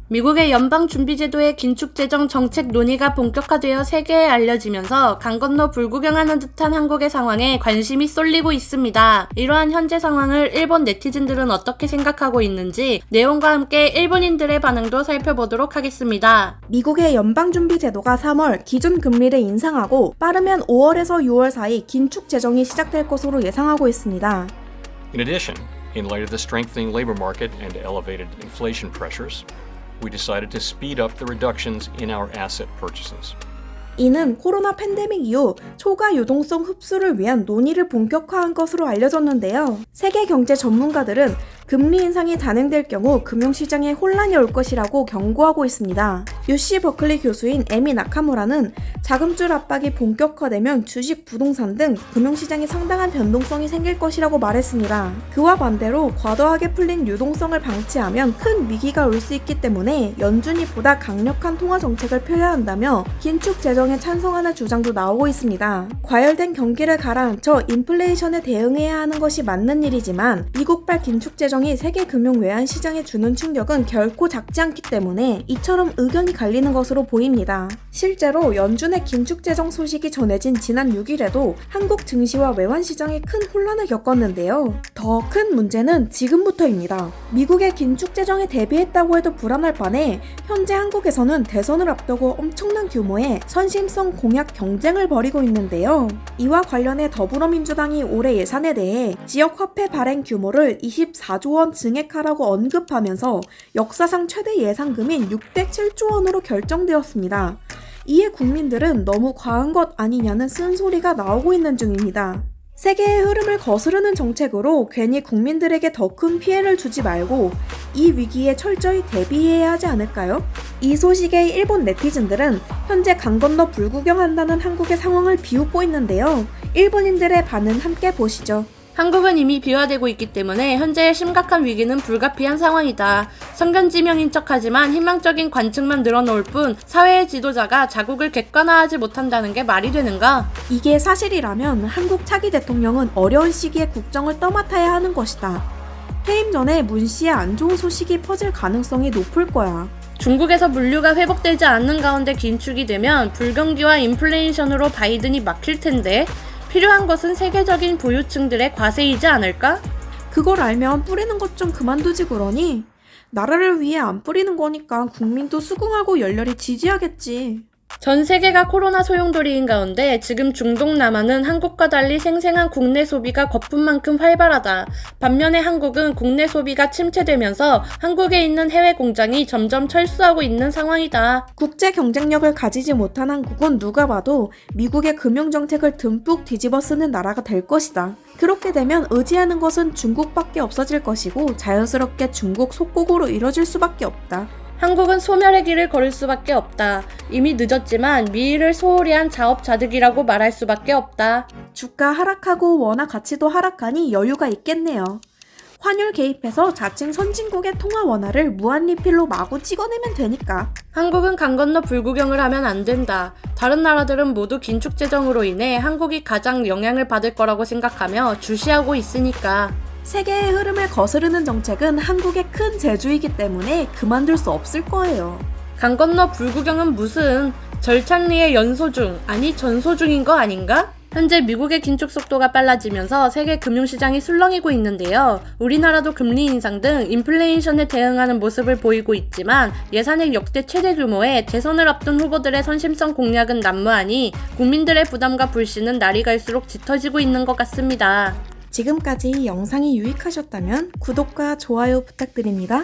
미국의 연방준비제도의 긴축재정 정책 논의가 본격화되어 세계에 알려지면서 강 건너 불구경하는 듯한 한국의 상황에 관심이 쏠리고 있습니다. 이러한 현재 상황을 일본 네티즌들은 어떻게 생각하고 있는지 내용과 함께 일본인들의 반응도 살펴보도록 하겠습니다. 미국의 연방준비제도가 3월 기준 금리를 인상하고 빠르면 5월에서 6월 사이 긴축재정이 시작될 것으로 예상하고 있습니다. In addition, in light of the strengthening labor market and elevated inflation pressures, we decided to speed up the reductions in our asset purchases. 이는 코로나 팬데믹 이후 초과 유동성 흡수를 위한 논의를 본격화한 것으로 알려졌는데요. 세계 경제 전문가들은 금리 인상이 단행될 경우 금융시장에 혼란이 올 것이라고 경고하고 있습니다. UC 버클리 교수인 에미 나카무라는 자금줄 압박이 본격화되면 주식, 부동산 등 금융시장에 상당한 변동성이 생길 것이라고 말했습니다. 그와 반대로 과도하게 풀린 유동성을 방치하면 큰 위기가 올 수 있기 때문에 연준이 보다 강력한 통화 정책을 펴야 한다며 긴축 재정에 찬성하는 주장도 나오고 있습니다. 과열된 경기를 가라앉혀 인플레이션에 대응해야 하는 것이 맞는 일이지만 미국발 긴축 재정이 세계 금융 외환 시장에 주는 충격은 결코 작지 않기 때문에 이처럼 의견이 갈리는 것으로 보입니다. 실제로 연준의 긴축 재정 소식이 전해진 지난 6일에도 한국 증시와 외환 시장이 큰 혼란을 겪었는데요. 더 큰 문제는 지금부터입니다. 미국의 긴축 재정에 대비했다고 해도 불안할 판에 현재 한국에서는 대선을 앞두고 엄청난 규모의 선심성 공약 경쟁을 벌이고 있는데요. 이와 관련해 더불어민주당이 올해 예산에 대해 지역 화폐 발행 규모를 24조 원 증액하라고 언급하면서 역사상 최대 예상금인 607조 원으로 결정되었습니다. 이에 국민들은 너무 과한 것 아니냐는 쓴소리가 나오고 있는 중입니다. 세계의 흐름을 거스르는 정책으로 괜히 국민들에게 더 큰 피해를 주지 말고 이 위기에 철저히 대비해야 하지 않을까요? 이 소식에 일본 네티즌들은 현재 강 건너 불구경한다는 한국의 상황을 비웃고 있는데요. 일본인들의 반응 함께 보시죠. 한국은 이미 비화되고 있기 때문에 현재의 심각한 위기는 불가피한 상황이다. 선견지명인 척하지만 희망적인 관측만 늘어놓을 뿐 사회의 지도자가 자국을 객관화하지 못한다는 게 말이 되는가? 이게 사실이라면 한국 차기 대통령은 어려운 시기에 국정을 떠맡아야 하는 것이다. 퇴임 전에 문 씨의 안 좋은 소식이 퍼질 가능성이 높을 거야. 중국에서 물류가 회복되지 않는 가운데 긴축이 되면 불경기와 인플레이션으로 바이든이 막힐 텐데 필요한 것은 세계적인 부유층들의 과세이지 않을까? 그걸 알면 뿌리는 것 좀 그만두지 그러니? 나라를 위해 안 뿌리는 거니까 국민도 수긍하고 열렬히 지지하겠지. 전 세계가 코로나 소용돌이인 가운데 지금 중동 남한은 한국과 달리 생생한 국내 소비가 거품만큼 활발하다. 반면에 한국은 국내 소비가 침체되면서 한국에 있는 해외 공장이 점점 철수하고 있는 상황이다. 국제 경쟁력을 가지지 못한 한국은 누가 봐도 미국의 금융정책을 듬뿍 뒤집어 쓰는 나라가 될 것이다. 그렇게 되면 의지하는 것은 중국밖에 없어질 것이고 자연스럽게 중국 속국으로 이뤄질 수밖에 없다. 한국은 소멸의 길을 걸을 수밖에 없다. 이미 늦었지만 미래를 소홀히 한 자업자득이라고 말할 수밖에 없다. 주가 하락하고 원화 가치도 하락하니 여유가 있겠네요. 환율 개입해서 자칭 선진국의 통화 원화를 무한리필로 마구 찍어내면 되니까. 한국은 강 건너 불구경을 하면 안 된다. 다른 나라들은 모두 긴축재정으로 인해 한국이 가장 영향을 받을 거라고 생각하며 주시하고 있으니까. 세계의 흐름을 거스르는 정책은 한국의 큰 재주이기 때문에 그만둘 수 없을 거예요. 강 건너 불구경은 무슨 절창리의 연소중, 아니 전소중인 거 아닌가? 현재 미국의 긴축 속도가 빨라지면서 세계 금융시장이 술렁이고 있는데요. 우리나라도 금리 인상 등 인플레이션에 대응하는 모습을 보이고 있지만 예산의 역대 최대 규모의 대선을 앞둔 후보들의 선심성 공약은 난무하니 국민들의 부담과 불신은 날이 갈수록 짙어지고 있는 것 같습니다. 지금까지 영상이 유익하셨다면 구독과 좋아요 부탁드립니다.